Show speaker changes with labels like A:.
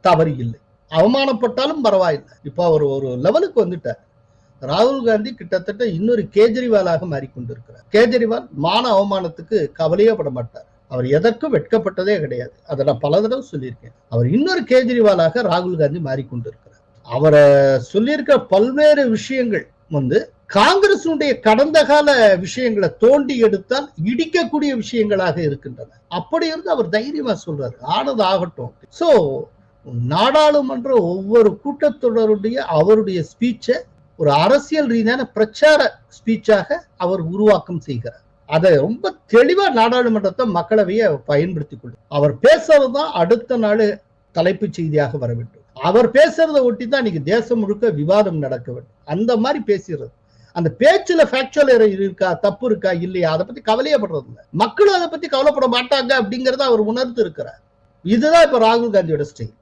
A: தவறு இல்லை. அவமானப்பட்டாலும் பரவாயில்லை. இப்ப அவர் ஒரு லெவலுக்கு வந்துட்டார். ராகுல் காந்தி கிட்டத்தட்ட இன்னொரு கேஜ்ரிவாலாக மாறிக்கொண்டிருக்கிறார். கேஜ்ரிவால் மான அவமானத்துக்கு கவலையே பட மாட்டார். அவர் எதற்கும் வெட்கப்பட்டதே கிடையாது. அதை நான் பல தடவை சொல்லியிருக்கேன். அவர் இன்னொரு கேஜ்ரிவாலாக ராகுல் காந்தி மாறிக்கொண்டிருக்கிறார். அவரை சொல்லியிருக்க பல்வேறு விஷயங்கள் காங்கிரசுடைய கடந்த கால விஷயங்களை தோண்டி எடுத்தால் இடிக்கக்கூடிய விஷயங்களாக இருக்கின்றன. அப்படி இருந்து அவர் தைரியமா சொல்றாரு, ஆனது ஆகட்டும். சோ நாடாளுமன்ற ஒவ்வொரு கூட்டத்தொடருடைய அவருடைய ஸ்பீச்சை ஒரு அரசியல் ரீதியான பிரச்சார ஸ்பீச்சாக அவர் உருவாக்கம் செய்கிறார். அதை ரொம்ப தெளிவா நாடாளுமன்றத்தை மக்களவையை பயன்படுத்திக் கொள்ளும். அவர் பேசுறதுதான் அடுத்த நாள் தலைப்புச் செய்தியாக வர வேண்டும். அவர் பேசுறதை ஒட்டி தான் இன்னைக்கு தேசம் முழுக்க விவாதம் நடக்க வேண்டும். அந்த மாதிரி பேசுறது, அந்த பேச்சுல ஃபேக்சுவல் இருக்கா, தப்பு இருக்கா இல்லையா, அதை பத்தி கவலையப்படுறது இல்லை. மக்களும் அதை பத்தி கவலைப்பட மாட்டாங்க அப்படிங்கறத அவர் உணர்ந்து இருக்கிறார். இதுதான் இப்ப ராகுல் காந்தியோட ஸ்டைல்.